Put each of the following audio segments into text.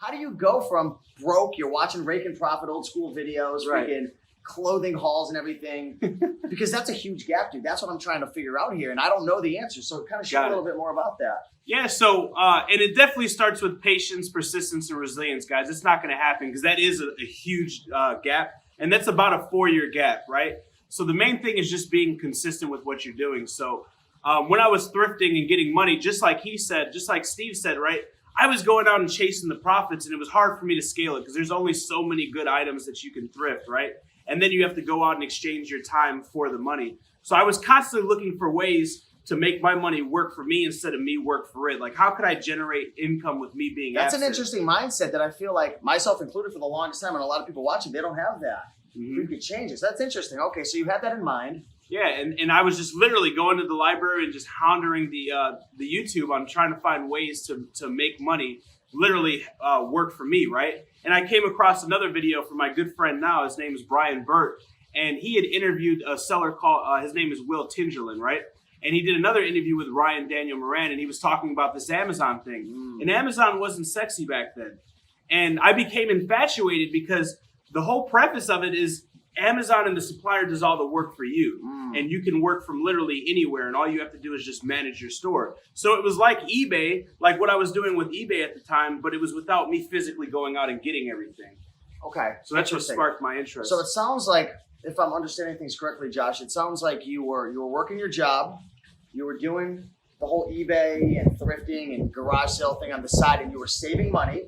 how do you go from broke, you're watching Raiken Profit old school videos, freaking clothing hauls and everything, because that's a huge gap, dude. That's what I'm trying to figure out here, and I don't know the answer. So kind of share a little bit more about that. Yeah, so, and it definitely starts with patience, persistence, and resilience, guys. It's not going to happen because that is a huge gap, and that's about a 4-year gap, right? So the main thing is just being consistent with what you're doing. So when I was thrifting and getting money, just like he said, just like Steve said, right, I was going out and chasing the profits, and it was hard for me to scale it because there's only so many good items that you can thrift, right? And then you have to go out and exchange your time for the money. So I was constantly looking for ways to make my money work for me instead of me work for it. Like, how could I generate income with me being That's absent? an interesting mindset that I feel like, myself included, for the longest time, and a lot of people watching, they don't have that. You could change it. So that's interesting. Okay, so you had that in mind. Yeah, and I was just literally going to the library and just hounding the YouTube on trying to find ways to make money literally work for me, right? And I came across another video from my good friend now. His name is Brian Burt, and he had interviewed a seller called, his name is Will Tingerlin, right? And he did another interview with Ryan Daniel Moran, and he was talking about this Amazon thing. And Amazon wasn't sexy back then. And I became infatuated because the whole preface of it is Amazon and the supplier does all the work for you. And you can work from literally anywhere, and all you have to do is just manage your store. So it was like eBay, like what I was doing with eBay at the time, but it was without me physically going out and getting everything. Okay. So that's what sparked my interest. So it sounds like, if I'm understanding things correctly, Josh, it sounds like you were working your job, you were doing the whole eBay and thrifting and garage sale thing on the side, and you were saving money.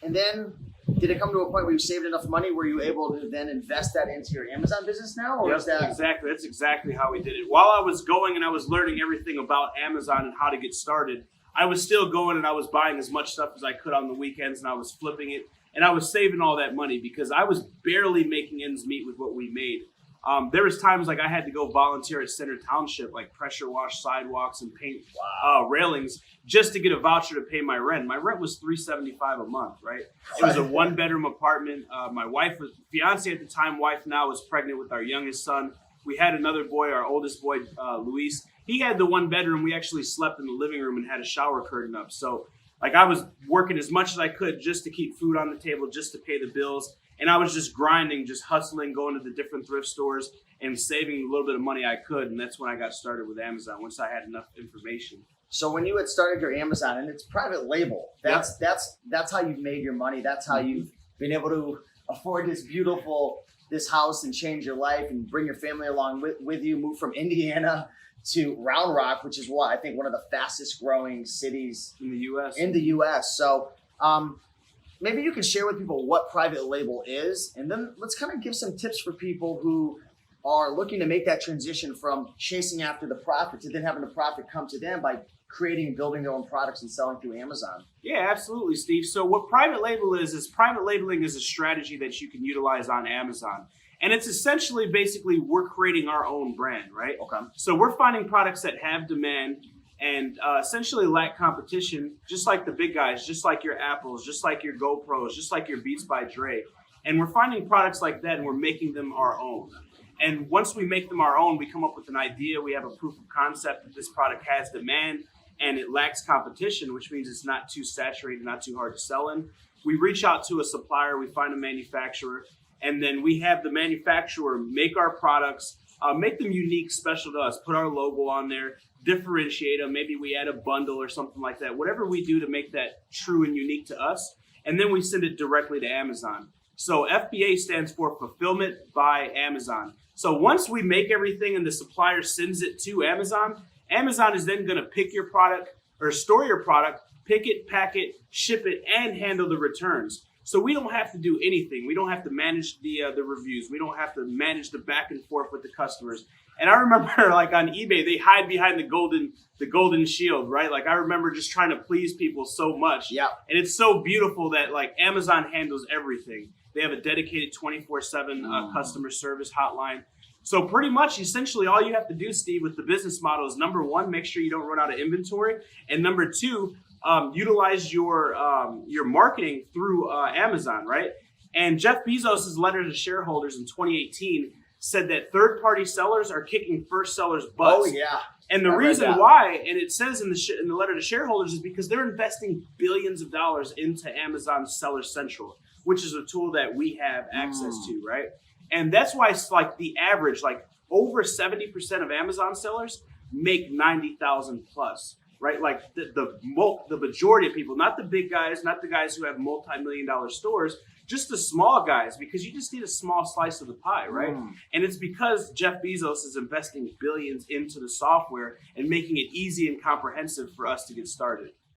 And then did it come to a point where you saved enough money? Were you able to then invest that into your Amazon business now? Or is that exactly? That's exactly how we did it. While I was going and I was learning everything about Amazon and how to get started, I was still going and I was buying as much stuff as I could on the weekends, and I was flipping it. And I was saving all that money because I was barely making ends meet with what we made. There was times like I had to go volunteer at Center Township, like pressure wash sidewalks and paint railings, just to get a voucher to pay my rent. My rent was $375 a month, right? It was a 1-bedroom apartment. My fiance at the time, wife now, was pregnant with our youngest son. We had another boy, our oldest boy, Luis. He had the 1-bedroom. We actually slept in the living room and had a shower curtain up. So like I was working as much as I could just to keep food on the table, just to pay the bills. And I was just grinding, just hustling, going to the different thrift stores and saving a little bit of money I could. And that's when I got started with Amazon, once I had enough information. So when you had started your Amazon, and it's private label, that's how you've made your money. That's how you've been able to afford this house and change your life and bring your family along with you, move from Indiana to Round Rock, which is I think one of the fastest growing cities in the U.S. So maybe you can share with people what private label is, and then let's kind of give some tips for people who are looking to make that transition from chasing after the profit to then having the profit come to them by creating and building their own products and selling through Amazon. Yeah, absolutely, Steve. So what private label is private labeling is a strategy that you can utilize on Amazon. And it's essentially basically we're creating our own brand, right? Okay. So we're finding products that have demand and essentially lack competition, just like the big guys, just like your Apples, just like your GoPros, just like your Beats by Dre. And we're finding products like that and we're making them our own. And once we make them our own, we come up with an idea. We have a proof of concept that this product has demand and it lacks competition, which means it's not too saturated, not too hard to sell in. We reach out to a supplier, we find a manufacturer, and then we have the manufacturer make our products, make them unique, special to us, put our logo on there, differentiate them. Maybe we add a bundle or something like that. Whatever we do to make that true and unique to us, and then we send it directly to Amazon. So FBA stands for Fulfillment by Amazon. So once we make everything and the supplier sends it to Amazon, Amazon is then going to pick your product or store your product, pick it, pack it, ship it, and handle the returns. So we don't have to do anything. We don't have to manage the reviews. We don't have to manage the back and forth with the customers. And I remember, like on eBay, they hide behind the golden shield, right? Like I remember just trying to please people so much. Yeah. And it's so beautiful that like Amazon handles everything. They have a dedicated 24/7 customer service hotline. So pretty much, essentially, all you have to do, Steve, with the business model is number one, make sure you don't run out of inventory, and number two, utilize your marketing through Amazon, right? And Jeff Bezos' letter to shareholders in 2018 said that third-party sellers are kicking first sellers' butts. Oh, yeah. And the I read reason that. why, and it says in the letter to shareholders, is because they're investing billions of dollars into Amazon Seller Central, which is a tool that we have access to, right? And that's why it's like the average, like over 70% of Amazon sellers make 90,000 plus, right? Like the majority of people, not the big guys, not the guys who have multi-million-dollar stores, just the small guys, because you just need a small slice of the pie, right? And it's because Jeff Bezos is investing billions into the software and making it easy and comprehensive for us to get started.